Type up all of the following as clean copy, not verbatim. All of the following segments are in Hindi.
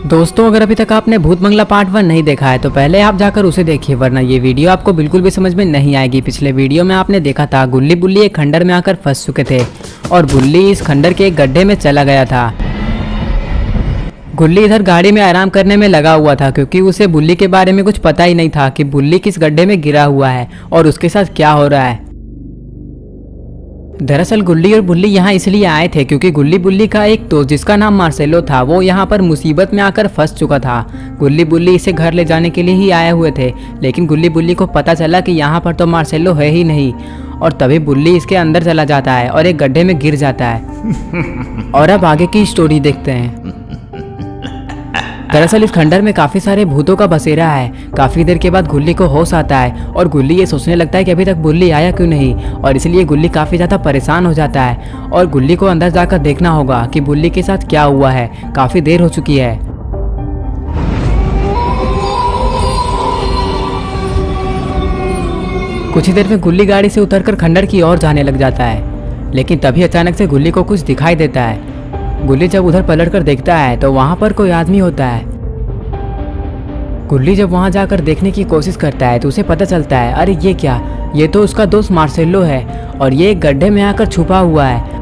दोस्तों, अगर अभी तक आपने भूत बंगला पार्ट 1 नहीं देखा है तो पहले आप जाकर उसे देखिए, वरना ये वीडियो आपको बिल्कुल भी समझ में नहीं आएगी। पिछले वीडियो में आपने देखा था गुल्ली बुल्ली एक खंडर में आकर फंस चुके थे और बुल्ली इस खंडर के एक गड्ढे में चला गया था। गुल्ली इधर गाड़ी में आराम करने में लगा हुआ था क्योंकि उसे बुल्ली के बारे में कुछ पता ही नहीं था कि बुल्ली किस गड्ढे में गिरा हुआ है और उसके साथ क्या हो रहा है। दरअसल गुल्ली और बुल्ली यहाँ इसलिए आए थे क्योंकि गुल्ली बुल्ली का एक दोस्त जिसका नाम मार्सेलो था वो यहाँ पर मुसीबत में आकर फंस चुका था। गुल्ली बुल्ली इसे घर ले जाने के लिए ही आए हुए थे, लेकिन गुल्ली बुल्ली को पता चला कि यहाँ पर तो मार्सेलो है ही नहीं और तभी बुल्ली इसके अंदर चला जाता है और एक गड्ढे में गिर जाता है। और अब आगे की स्टोरी देखते हैं। दरअसल इस खंडर में काफी सारे भूतों का बसेरा है। काफी देर के बाद गुल्ली को होश आता है और गुल्ली ये सोचने लगता है कि अभी तक बुल्ली आया क्यों नहीं, और इसलिए गुल्ली काफी ज्यादा परेशान हो जाता है और गुल्ली को अंदर जाकर देखना होगा कि बुल्ली के साथ क्या हुआ है। काफी देर हो चुकी है। कुछ ही देर में गुल्ली गाड़ी से उतरकर खंडर की ओर जाने लग जाता है, लेकिन तभी अचानक से गुल्ली को कुछ दिखाई देता है। गुल्ली जब उधर पलट कर देखता है तो वहां पर कोई आदमी होता है। गुल्ली जब वहां जाकर देखने की कोशिश करता है तो उसे पता चलता है, अरे ये क्या, ये तो उसका दोस्त मार्सेलो है और ये एक गड्ढे में आकर छुपा हुआ है।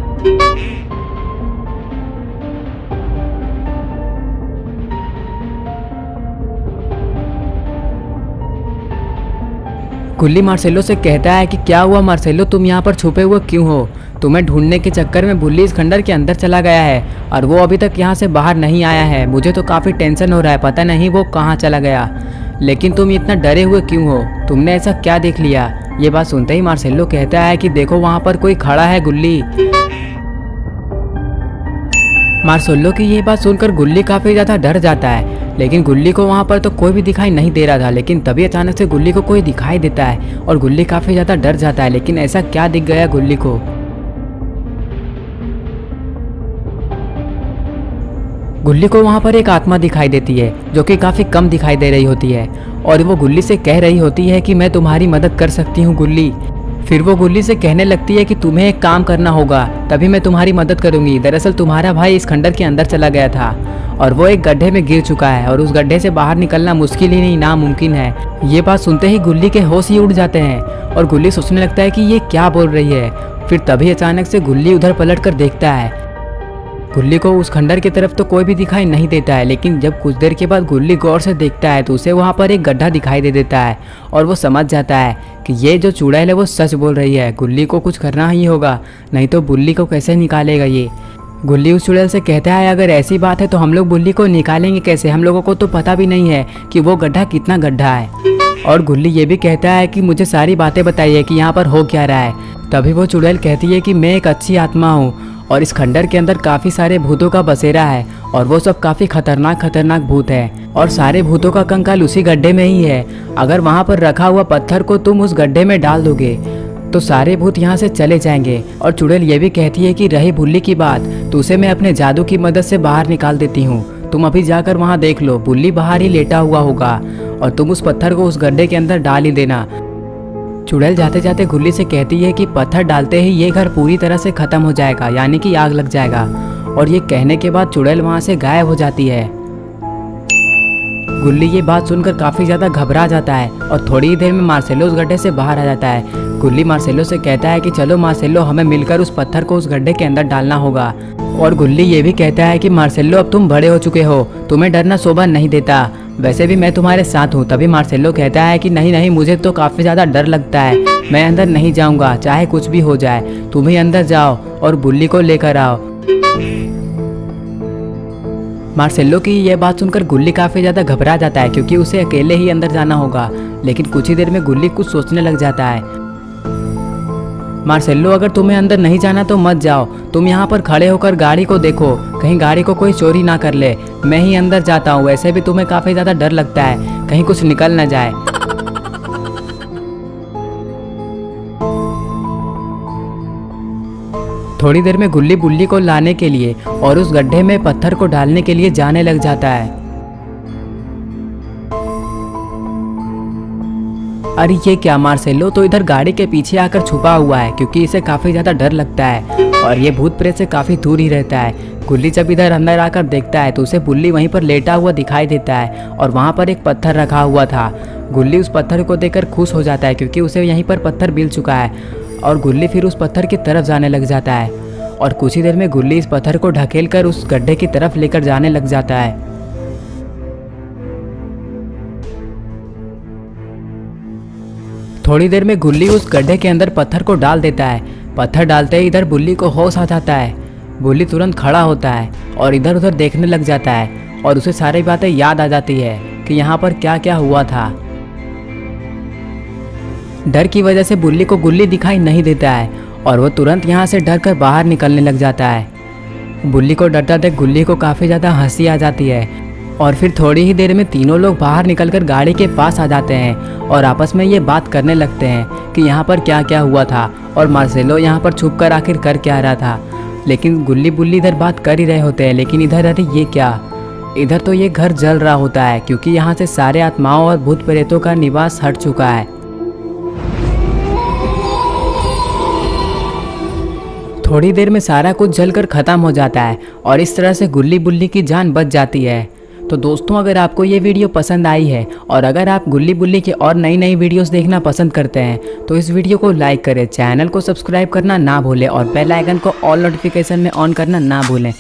गुल्ली मार्सेलो से कहता है कि क्या हुआ मार्सेलो, तुम यहाँ पर छुपे हुए क्यों हो? तुम्हें ढूंढने के चक्कर में बुल्ली इस खंडर के अंदर चला गया है और वो अभी तक यहाँ से बाहर नहीं आया है। मुझे तो काफ़ी टेंशन हो रहा है, पता नहीं वो कहाँ चला गया। लेकिन तुम इतना डरे हुए क्यों हो? तुमने ऐसा क्या देख लिया? ये बात सुनते ही मार्सेलो कहता है कि देखो वहाँ पर कोई खड़ा है गुल्ली। मार्सेलो की ये बात सुनकर गुल्ली काफ़ी ज़्यादा डर जाता है, लेकिन गुल्ली को वहाँ पर तो कोई भी दिखाई नहीं दे रहा था। लेकिन तभी अचानक से गुल्ली को कोई दिखाई देता है और गुल्ली काफ़ी ज़्यादा डर जाता है। लेकिन ऐसा क्या दिख गया गुल्ली को? गुल्ली को वहाँ पर एक आत्मा दिखाई देती है जो कि काफ़ी कम दिखाई दे रही होती है और वो गुल्ली से कह रही होती है कि मैं तुम्हारी मदद कर सकती हूँ गुल्ली। फिर वो गुल्ली से कहने लगती है कि तुम्हें एक काम करना होगा, तभी मैं तुम्हारी मदद करूंगी। दरअसल तुम्हारा भाई इस खंडर के अंदर चला गया था और वो एक गड्ढे में गिर चुका है और उस गड्ढे से बाहर निकलना मुश्किल ही नहीं, नामुमकिन है। ये बात सुनते ही गुल्ली के होश ही उड़ जाते हैं और गुल्ली सोचने लगता है कि ये क्या बोल रही है। फिर तभी अचानक से गुल्ली उधर पलट कर देखता है। गुल्ली को उस खंडर की तरफ तो कोई भी दिखाई नहीं देता है, लेकिन जब कुछ देर के बाद गुल्ली गौर से देखता है तो उसे वहाँ पर एक गड्ढा दिखाई दे देता है और वो समझ जाता है कि ये जो चुड़ैल है वो सच बोल रही है। गुल्ली को कुछ करना ही होगा, नहीं तो बुल्ली को कैसे निकालेगा ये। गुल्ली उस चुड़ैल से कहता है, अगर ऐसी बात है तो हम लोग बुल्ली को निकालेंगे कैसे? हम लोगों को तो पता भी नहीं है कि वो गड्ढा कितना गड्ढा है। और गुल्ली ये भी कहता है कि मुझे सारी बातें बताइए कि यहाँ पर हो क्या रहा है। तभी वो चुड़ैल कहती है कि मैं एक अच्छी आत्मा हूँ और इस खंडर के अंदर काफ़ी सारे भूतों का बसेरा है और वो सब काफ़ी खतरनाक भूत है और सारे भूतों का कंकाल उसी गड्ढे में ही है। अगर वहाँ पर रखा हुआ पत्थर को तुम उस गड्ढे में डाल दोगे तो सारे भूत यहाँ से चले जाएंगे। और चुड़ैल ये भी कहती है कि रही बुल्ली की बात तो उसे मैं अपने जादू की मदद से बाहर निकाल देती हूँ। तुम अभी जाकर वहाँ देख लो, बुल्ली बाहर ही लेटा हुआ होगा और तुम उस पत्थर को उस गड्ढे के अंदर डाल ही देना। चुड़ैल जाते जाते गुल्ली से कहती है कि पत्थर डालते ही ये घर पूरी तरह से खत्म हो जाएगा, यानी कि आग लग जाएगा। और ये कहने के बाद चुड़ैल वहाँ से गायब हो जाती है। गुल्ली ये बात सुनकर काफ़ी ज़्यादा घबरा जाता है और थोड़ी ही देर में मार्सेलो उस गड्ढे से बाहर आ जाता है। गुल्ली मार्सेलो से कहता है कि चलो मार्सेलो, हमें मिलकर उस पत्थर को उस गड्ढे के अंदर डालना होगा। और गुल्ली ये भी कहता है कि मार्सेलो, अब तुम बड़े हो चुके हो, तुम्हें डरना शोभा नहीं देता, वैसे भी मैं तुम्हारे साथ हूँ। तभी मार्सेलो कहता है कि नहीं नहीं, मुझे तो काफ़ी ज़्यादा डर लगता है, मैं अंदर नहीं जाऊँगा, चाहे कुछ भी हो जाए। तुम ही अंदर जाओ और बुल्ली को लेकर आओ। मार्सेलो की यह बात सुनकर गुल्ली काफ़ी ज़्यादा घबरा जाता है क्योंकि उसे अकेले ही अंदर जाना होगा। लेकिन कुछ ही देर में गुल्ली कुछ सोचने लग जाता है। मार्सेलो, अगर तुम्हें अंदर नहीं जाना तो मत जाओ, तुम यहाँ पर खड़े होकर गाड़ी को देखो, कहीं गाड़ी को कोई चोरी ना कर ले। मैं ही अंदर जाता हूँ, वैसे भी तुम्हें काफ़ी ज़्यादा डर लगता है, कहीं कुछ निकल ना जाए। थोड़ी देर में गुल्ली बुल्ली को लाने के लिए और उस गड्ढे में पत्थर को डालने के लिए जाने लग जाता है। अरे ये क्या, मार्सेलो तो इधर गाड़ी के पीछे आकर छुपा हुआ है क्योंकि इसे काफ़ी ज़्यादा डर लगता है और ये भूत प्रेत से काफ़ी दूर ही रहता है। गुल्ली जब इधर अंदर आकर देखता है तो उसे बुल्ली वहीं पर लेटा हुआ दिखाई देता है और वहाँ पर एक पत्थर रखा हुआ था। गुल्ली उस पत्थर को देखकर खुश हो जाता है क्योंकि उसे यहीं पर पत्थर मिल चुका है और गुल्ली फिर उस पत्थर की तरफ जाने लग जाता है और कुछ ही देर में गुल्ली इस पत्थर को ढकेल कर उस गड्ढे की तरफ लेकर जाने लग जाता है। थोड़ी देर में गुल्ली उस गड्ढे के अंदर पत्थर को डाल देता है। पत्थर डालते ही इधर बुल्ली को होश आ जाता है। बुल्ली तुरंत खड़ा होता है और इधर उधर देखने लग जाता है और उसे सारी बातें याद आ जाती है कि यहाँ पर क्या क्या हुआ था। डर की वजह से बुल्ली को गुल्ली दिखाई नहीं देता है और वो तुरंत यहाँ से डर कर बाहर निकलने लग जाता है। बुल्ली को डरता देख गुल्ली को काफ़ी ज़्यादा हंसी आ जाती है और फिर थोड़ी ही देर में तीनों लोग बाहर निकलकर गाड़ी के पास आ जाते हैं और आपस में ये बात करने लगते हैं कि यहाँ पर क्या क्या हुआ था और मार्सेलो यहाँ पर छुप कर आखिर कर क्या रहा था। लेकिन गुल्ली बुल्ली इधर बात कर ही रहे होते हैं, लेकिन इधर अरे ये क्या, इधर तो ये घर जल रहा होता है क्योंकि यहाँ से सारे आत्माओं और भूत प्रेतों का निवास हट चुका है। थोड़ी देर में सारा कुछ जलकर ख़त्म हो जाता है और इस तरह से गुल्ली बुल्ली की जान बच जाती है। तो दोस्तों, अगर आपको ये वीडियो पसंद आई है और अगर आप गुल्ली बुल्ली के और नई नई वीडियोस देखना पसंद करते हैं तो इस वीडियो को लाइक करें, चैनल को सब्सक्राइब करना ना भूलें और बेल आइकन को ऑल नोटिफिकेशन में ऑन करना ना भूलें